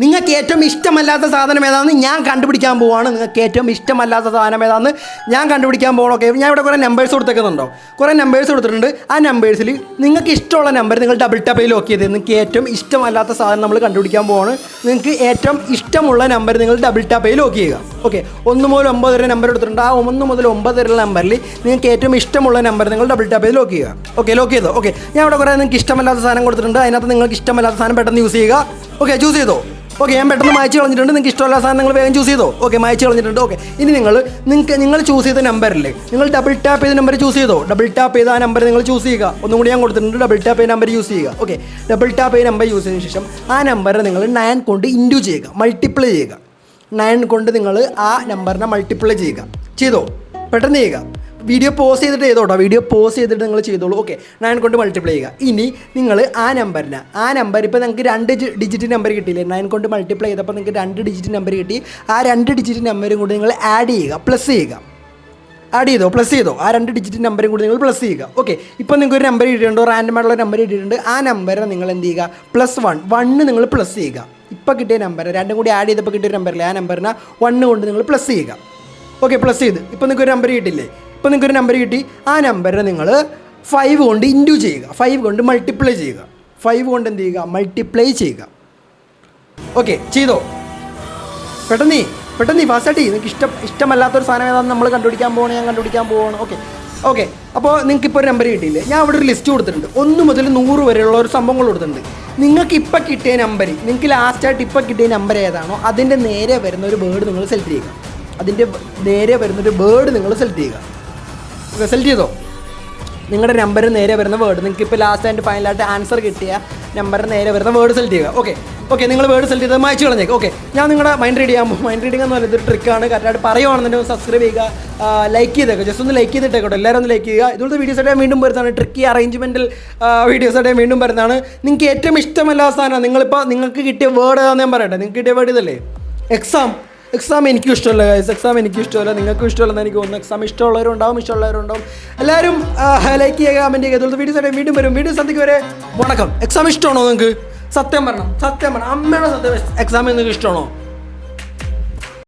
നിങ്ങൾക്ക് ഏറ്റവും ഇഷ്ടമല്ലാത്ത സാധനം ഏതാണെന്ന് ഞാൻ കണ്ടുപിടിക്കാൻ പോവാണ്. നിങ്ങൾക്ക് ഏറ്റവും ഇഷ്ടമല്ലാത്ത സാധനം ഏതാണെന്ന് ഞാൻ കണ്ടുപിടിക്കാൻ പോകണം. ഓക്കെ, ഞാൻ ഇവിടെ കുറേ നമ്പേഴ്സ് കൊടുത്തേക്കുന്നുണ്ടോ? കുറേ നമ്പേഴ്സ് കൊടുത്തിട്ടുണ്ട്. ആ നമ്പേഴ്സിൽ നിങ്ങൾക്ക് ഇഷ്ടമുള്ള നമ്പർ നിങ്ങൾ ഡബിൾ ടാപ്പിൽ ലോക്ക് ചെയ്ത് നിങ്ങൾക്ക് ഏറ്റവും ഇഷ്ടമല്ലാത്ത സാധനം നമ്മൾ കണ്ടുപിടിക്കാൻ പോവാണ്. നിങ്ങൾക്ക് ഏറ്റവും ഇഷ്ടമുള്ള നമ്പർ നിങ്ങൾ ഡബിൾ ടാപ്പിൽ ലോക്ക് ചെയ്യുക. ഓക്കെ, 1 മുതൽ 9 വരെ നമ്പർ എടുത്തിട്ടുണ്ട്. ആ 1 മുതൽ 9 വരെയുള്ള നമ്പറിൽ നിങ്ങൾക്ക് ഏറ്റവും ഇഷ്ടമുള്ള നമ്പർ നിങ്ങൾ ഡബിൾ ടാപ്പിൽ ലോക്ക് ചെയ്യുക. ഓക്കെ, ലോക്ക് ചെയ്തോ? ഓക്കെ, ഞാൻ ഇവിടെ കുറേ നിങ്ങൾക്ക് ഇഷ്ടമല്ലാത്ത സാധനം കൊടുത്തിട്ടുണ്ട്. അതിനകത്ത് നിങ്ങൾക്ക് ഇഷ്ടമല്ലാത്ത സാധനം പെട്ടെന്ന് യൂസ് ചെയ്യുക. ഓക്കെ, ചൂസ് ചെയ്തോ? ഓക്കെ, ഞാൻ പെട്ടെന്ന് മായ്ച്ച് കളഞ്ഞിട്ടുണ്ട്. നിങ്ങൾക്ക് ഇഷ്ടമുള്ള സാധനം നിങ്ങൾ വേഗം ചൂസ് ചെയ്തോ? ഓക്കെ, മായ്ച്ച് കളഞ്ഞിട്ടുണ്ട്. ഓക്കെ, ഇനി നിങ്ങൾ ചൂസ് ചെയ്ത നമ്പറില്ലേ, നിങ്ങൾ ഡബിൾ ടാപ്പ് ചെയ്ത നമ്പർ ചൂസ് ചെയ്തോ? ഡബിൾ ടാപ്പ് ചെയ്ത ആ നമ്പർ നിങ്ങൾ ചൂസ് ചെയ്യുക. ഒന്നും കൂടി ഞാൻ കൊടുത്തിട്ടുണ്ട്. ഡബിൾ ടാപ്പ് ചെയ്ത നമ്പർ യൂസ് ചെയ്യുക. ഓക്കെ, ഡബിൾ ടാപ്പ് ചെയ്ത നമ്പർ യൂസ് ചെയ്തതിന് ശേഷം ആ നമ്പർ നിങ്ങൾ 9 കൊണ്ട് ഇൻറ്റു ചെയ്യുക, മൾട്ടിപ്ലൈ ചെയ്യുക. 9 കൊണ്ട് നിങ്ങൾ ആ നമ്പറിനെ മൾട്ടിപ്ലൈ ചെയ്യുക. ചെയ്തോ? പെട്ടെന്ന് ചെയ്യുക. വീഡിയോ പോസ് ചെയ്തിട്ട് ചെയ്തോട്ടോ. വീഡിയോ പോസ് ചെയ്തിട്ട് നിങ്ങൾ ചെയ്തോളൂ. ഓക്കെ, 9 കൊണ്ട് മൾട്ടിപ്ലൈ ചെയ്യുക. ഇനി നിങ്ങൾ ആ നമ്പർ ഇപ്പോൾ നിങ്ങൾക്ക് 2 ഡിജിറ്റ് നമ്പർ കിട്ടിയില്ലേ? 9 കൊണ്ട് മൾട്ടിപ്ലൈ ചെയ്തപ്പോൾ നിങ്ങൾക്ക് 2 ഡിജിറ്റ് നമ്പർ കിട്ടി. ആ 2 ഡിജിറ്റ് നമ്പറും കൂടി നിങ്ങൾ ആഡ് ചെയ്യുക, പ്ലസ് ചെയ്യുക. ആഡ് ചെയ്തോ? പ്ലസ് ചെയ്തോ? ആ 2 ഡിജിറ്റ് നമ്പറും കൂടി നിങ്ങൾ പ്ലസ് ചെയ്യുക. ഓക്കെ, ഇപ്പോൾ നിങ്ങൾക്ക് ഒരു നമ്പർ കിട്ടിയിട്ടുണ്ട്, റാൻഡം ആയിട്ടുള്ള നമ്പർ കിട്ടിയിട്ടുണ്ട്. ആ നമ്പറെ നിങ്ങൾ എന്ത് ചെയ്യുക? +1 നിങ്ങൾ പ്ലസ് ചെയ്യുക. ഇപ്പോൾ കിട്ടിയ നമ്പർ 2 കൂടി ആഡ് ചെയ്തപ്പോൾ കിട്ടിയ നമ്പറില്ലേ, ആ നമ്പറിനെ 1 കൊണ്ട് നിങ്ങൾ പ്ലസ് ചെയ്യുക. ഓക്കെ, പ്ലസ് ചെയ്ത് ഇപ്പോൾ നിങ്ങൾക്ക് ഒരു നമ്പർ കിട്ടില്ലേ? ഇപ്പോൾ നിങ്ങൾക്കൊരു നമ്പർ കിട്ടി. ആ നമ്പറിനെ നിങ്ങൾ 5 കൊണ്ട് ഇൻറ്റു ചെയ്യുക, 5 കൊണ്ട് മൾട്ടിപ്ലൈ ചെയ്യുക. 5 കൊണ്ട് എന്ത് ചെയ്യുക? മൾട്ടിപ്ലൈ ചെയ്യുക. ഓക്കെ, ചെയ്തോ? പെട്ടെന്ന് ഫാസ്റ്റായിട്ട് നിങ്ങൾക്ക് ഇഷ്ടമല്ലാത്തൊരു സാധനം ഏതാണെന്ന് നമ്മൾ കണ്ടുപിടിക്കാൻ പോകണം. ഞാൻ കണ്ടുപിടിക്കാൻ പോവാണ്. ഓക്കെ, അപ്പോൾ നിങ്ങൾക്ക് ഇപ്പോൾ ഒരു നമ്പർ കിട്ടിയില്ലേ? ഞാൻ അവിടെ ഒരു ലിസ്റ്റ് കൊടുത്തിട്ടുണ്ട്. 1 മുതൽ 100 വരെയുള്ള ഒരു സംഭവങ്ങൾ കൊടുത്തിട്ടുണ്ട്. നിങ്ങൾക്ക് ഇപ്പോൾ കിട്ടിയ നമ്പർ, നിങ്ങൾക്ക് ലാസ്റ്റായിട്ട് ഇപ്പോൾ കിട്ടിയ നമ്പർ ഏതാണോ അതിൻ്റെ നേരെ വരുന്ന ഒരു വേർഡ് നിങ്ങൾ സെലക്ട് ചെയ്യുക. അതിൻ്റെ നേരെ വരുന്നൊരു വേർഡ് നിങ്ങൾ സെലക്ട് ചെയ്യുക. ഓക്കെ, സെലക്ട് ചെയ്തോ? നിങ്ങളുടെ നമ്പർ നേരെ വരുന്ന വേർഡ്, നിങ്ങൾക്ക് ഇപ്പോൾ ലാസ്റ്റ് ആൻഡ് ഫൈനലായിട്ട് ആൻസർ കിട്ടിയ നമ്പറിന് നേരെ വരുന്ന വേർഡ് സെലക്ട് ചെയ്യുക. ഓക്കെ, നിങ്ങൾ വേർഡ് സെലക്ട് ചെയ്ത് മായ്ച്ച് കളഞ്ഞേക്ക്. ഓക്കെ, ഞാൻ നിങ്ങളുടെ മൈൻഡ് റീഡ് ചെയ്യാൻ പോകും. മൈൻഡ് റീഡിംഗ് എന്ന് പറയുന്നത് ഒരു ട്രിക്കാണ്. കറക്റ്റായിട്ട് പറയുവാണെന്നുണ്ടെങ്കിൽ സബ്സ്ക്രൈബ് ചെയ്യുക, ലൈക്ക് ചെയ്തേക്കുക. ജസ്റ്റ് ഒന്ന് ലൈക്ക് ചെയ്തിട്ടേക്കോട്ടെ. എല്ലാവരും ഒന്ന് ലൈക്ക് ചെയ്യുക. ഇതുപോലത്തെ വീഡിയോസായിട്ട് ഞാൻ വീണ്ടും വരുന്നതാണ്. ട്രിക്കി അറേഞ്ച്മെൻറ്റൽ വീഡിയോസായിട്ട് ഞാൻ വീണ്ടും വരുന്നതാണ്. നിങ്ങൾക്ക് ഏറ്റവും ഇഷ്ടമല്ലാത്ത സാധനം നിങ്ങൾക്ക് കിട്ടിയ വേർഡ് ഏതാണെന്ന് ഞാൻ പറയട്ടെ. നിങ്ങൾക്ക് കിട്ടിയ വേർഡ് ഇതല്ലേ? എക്സാം എനിക്കും ഇഷ്ടമല്ല ഗൈസ്. എക്സാം എനിക്കും ഇഷ്ടമല്ല, നിങ്ങൾക്കും ഇഷ്ടമല്ലെന്ന് എനിക്ക് തോന്നുന്നു. എക്സാം ഇഷ്ടമുള്ളവരുണ്ടാവും, ഇഷ്ടമുള്ളവരുണ്ടാവും. എല്ലാവരും ലൈക്ക് ചെയ്യുക, കമൻറ്റ് ചെയ്യുക. അതുപോലെ വീഡിയോസ് ആയിട്ട് വീണ്ടും വരും. വീഡിയോ സന്ധിക്ക് വരെ വണക്കം. എക്സാം ഇഷ്ടമാണോ നിങ്ങൾക്ക്? സത്യം പറഞ്ഞോ? അമ്മയുടെ സത്യം, എക്സാം നിങ്ങൾക്ക് ഇഷ്ടമാണോ?